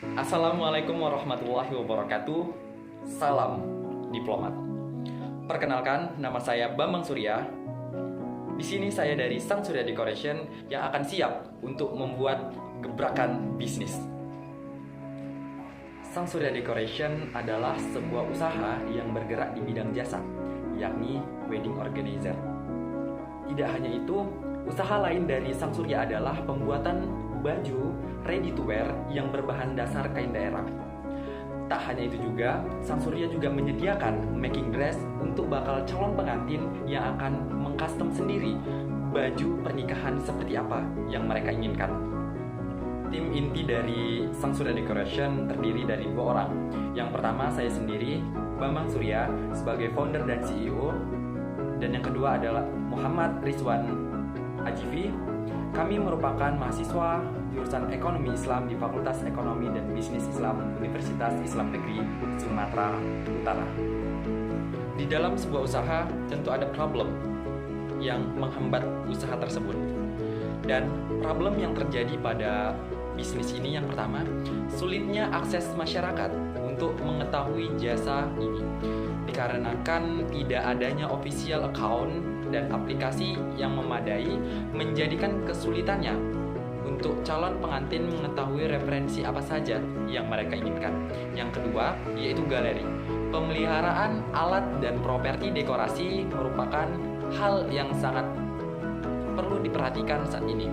Assalamualaikum warahmatullahi wabarakatuh. Salam diplomat. Perkenalkan, nama saya Bambang Surya. Di sini saya dari Sang Surya Decoration yang akan siap untuk membuat gebrakan bisnis. Sang Surya Decoration adalah sebuah usaha yang bergerak di bidang jasa, yakni wedding organizer. Tidak hanya itu, usaha lain dari Sang Surya adalah pembuatan baju ready to wear yang berbahan dasar kain daerah. Tak hanya itu juga, Sang Surya juga menyediakan making dress untuk bakal calon pengantin yang akan mengcustom sendiri baju pernikahan seperti apa yang mereka inginkan. Tim inti dari Sang Surya Decoration terdiri dari 2 orang. Yang pertama saya sendiri, Bambang Surya, sebagai founder dan CEO. Dan yang kedua adalah Muhammad Rizwan Ajivi. Kami merupakan mahasiswa jurusan Ekonomi Islam di Fakultas Ekonomi dan Bisnis Islam Universitas Islam Negeri Sumatera Utara. Di dalam sebuah usaha tentu ada problem yang menghambat usaha tersebut. Dan problem yang terjadi pada bisnis ini yang pertama, sulitnya akses masyarakat untuk mengetahui jasa ini. Dikarenakan tidak adanya official account dan aplikasi yang memadai menjadikan kesulitannya untuk calon pengantin mengetahui referensi apa saja yang mereka inginkan. Yang kedua, yaitu galeri. Pemeliharaan alat dan properti dekorasi merupakan hal yang sangat perlu diperhatikan saat ini.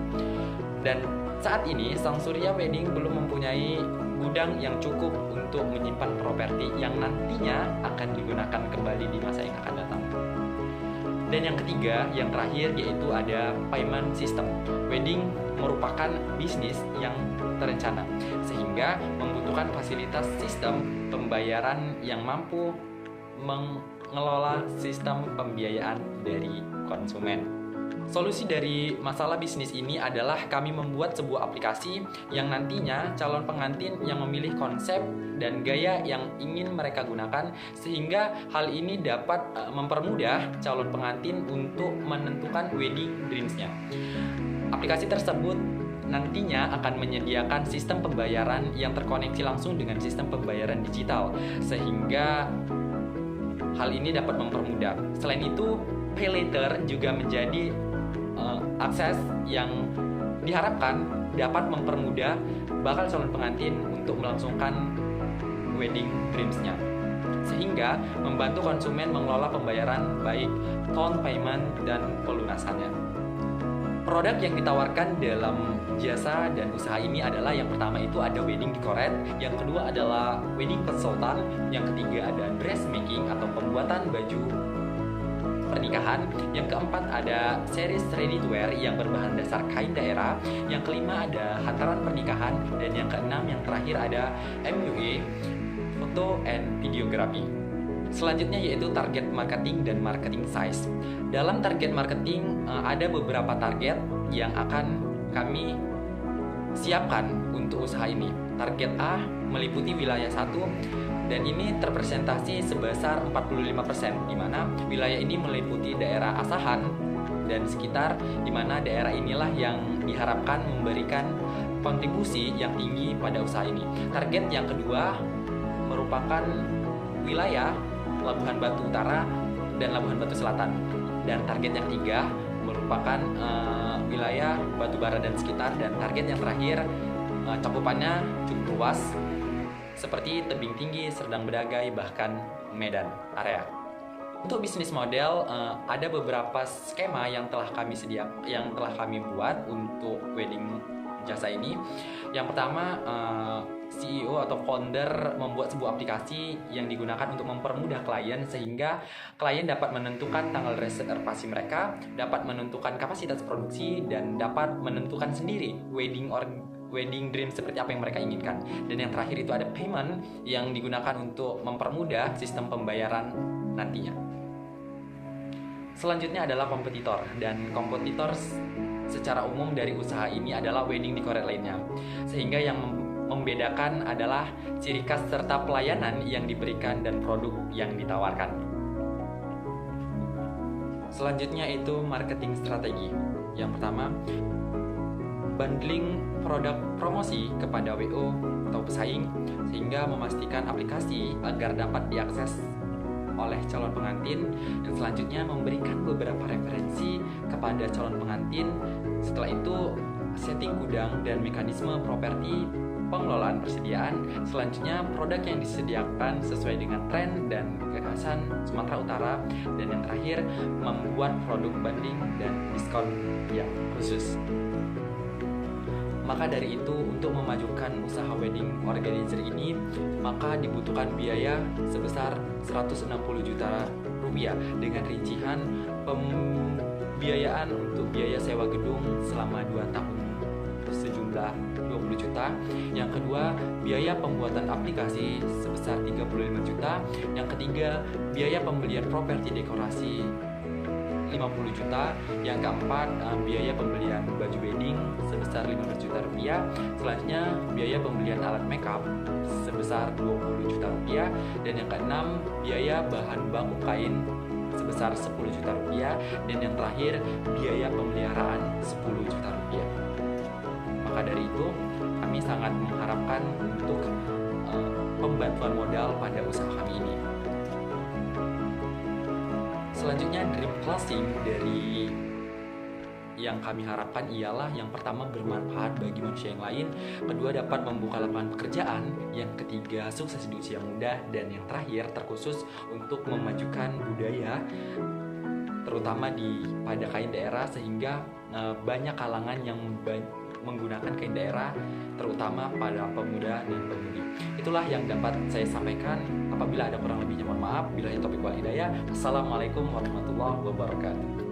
Dan saat ini, Sang Surya Wedding belum mempunyai gudang yang cukup untuk menyimpan properti yang nantinya akan digunakan kembali di masa yang akan datang. Dan yang ketiga, yang terakhir, yaitu ada payment system. Wedding merupakan bisnis yang terencana, sehingga membutuhkan fasilitas sistem pembayaran yang mampu mengelola sistem pembiayaan dari konsumen. Solusi dari masalah bisnis ini adalah kami membuat sebuah aplikasi yang nantinya calon pengantin yang memilih konsep dan gaya yang ingin mereka gunakan, sehingga hal ini dapat mempermudah calon pengantin untuk menentukan wedding dreams-nya. Aplikasi tersebut nantinya akan menyediakan sistem pembayaran yang terkoneksi langsung dengan sistem pembayaran digital, sehingga hal ini dapat mempermudah. Selain itu, pay later juga menjadi akses yang diharapkan dapat mempermudah bakal calon pengantin untuk melangsungkan wedding dreams-nya, sehingga membantu konsumen mengelola pembayaran baik down payment dan pelunasannya. Produk yang ditawarkan dalam jasa dan usaha ini adalah yang pertama itu ada wedding decorate, yang kedua adalah wedding consultant, yang ketiga ada dressmaking atau pembuatan baju pernikahan, yang keempat ada series ready to wear yang berbahan dasar kain daerah, yang kelima ada hantaran pernikahan, dan yang keenam yang terakhir ada MUA, foto and videography. Selanjutnya yaitu target marketing dan marketing size. Dalam target marketing ada beberapa target yang akan kami siapkan untuk usaha ini. Target A meliputi wilayah 1 dan ini terpresentasi sebesar 45%, di mana wilayah ini meliputi daerah Asahan dan sekitar, di mana daerah inilah yang diharapkan memberikan kontribusi yang tinggi pada usaha ini. Target yang kedua merupakan wilayah Labuhan Batu Utara dan Labuhan Batu Selatan, dan target yang ketiga merupakan wilayah Batubara dan sekitar, dan target yang terakhir cakupannya cukup luas seperti Tebing Tinggi, Serdang Bedagai, bahkan Medan area. Untuk bisnis model ada beberapa skema yang telah kami buat untuk wedding jasa ini. Yang pertama, CEO atau founder membuat sebuah aplikasi yang digunakan untuk mempermudah klien, sehingga klien dapat menentukan tanggal reservasi mereka, dapat menentukan kapasitas produksi, dan dapat menentukan sendiri wedding dream seperti apa yang mereka inginkan. Dan yang terakhir itu ada payment yang digunakan untuk mempermudah sistem pembayaran nantinya. Selanjutnya adalah kompetitor, dan kompetitor secara umum dari usaha ini adalah wedding decorate lainnya, sehingga yang membedakan adalah ciri khas serta pelayanan yang diberikan dan produk yang ditawarkan. Selanjutnya itu marketing strategi. Yang pertama, bundling produk promosi kepada WO atau pesaing, sehingga memastikan aplikasi agar dapat diakses oleh calon pengantin, dan selanjutnya memberikan beberapa referensi kepada calon pengantin. Setelah itu setting gudang dan mekanisme properti pengelolaan persediaan. Selanjutnya produk yang disediakan sesuai dengan tren dan gagasan Sumatera Utara, dan yang terakhir membuat produk bundling dan diskon yang khusus. Maka dari itu, untuk memajukan usaha wedding organizer ini, maka dibutuhkan biaya sebesar 160 juta rupiah dengan rincian pembiayaan untuk biaya sewa gedung selama 2 tahun sejumlah 20 juta. Yang kedua, biaya pembuatan aplikasi sebesar 35 juta. Yang ketiga, biaya pembelian properti dekorasi 50 juta. Yang keempat, biaya pembelian baju wedding sebesar 15 juta rupiah. Selanjutnya, biaya pembelian alat makeup sebesar 20 juta rupiah. Dan yang keenam, biaya bahan baku kain sebesar 10 juta rupiah. Dan yang terakhir, biaya pemeliharaan 10 juta rupiah. Maka dari itu, kami sangat mengharapkan untuk pembantuan modal pada usaha kami ini. Selanjutnya, dream closing dari yang kami harapkan ialah yang pertama, bermanfaat bagi manusia yang lain, kedua, dapat membuka lapangan pekerjaan, yang ketiga, sukses di usia muda, dan yang terakhir, terkhusus untuk memajukan budaya terutama pada kain daerah, sehingga banyak kalangan yang menggunakan kain daerah, terutama pada pemuda dan pemudi. Itulah yang dapat saya sampaikan. Apabila ada kurang lebihnya mohon maaf. Billahi taufiq wal hidayah. Assalamualaikum warahmatullahi wabarakatuh.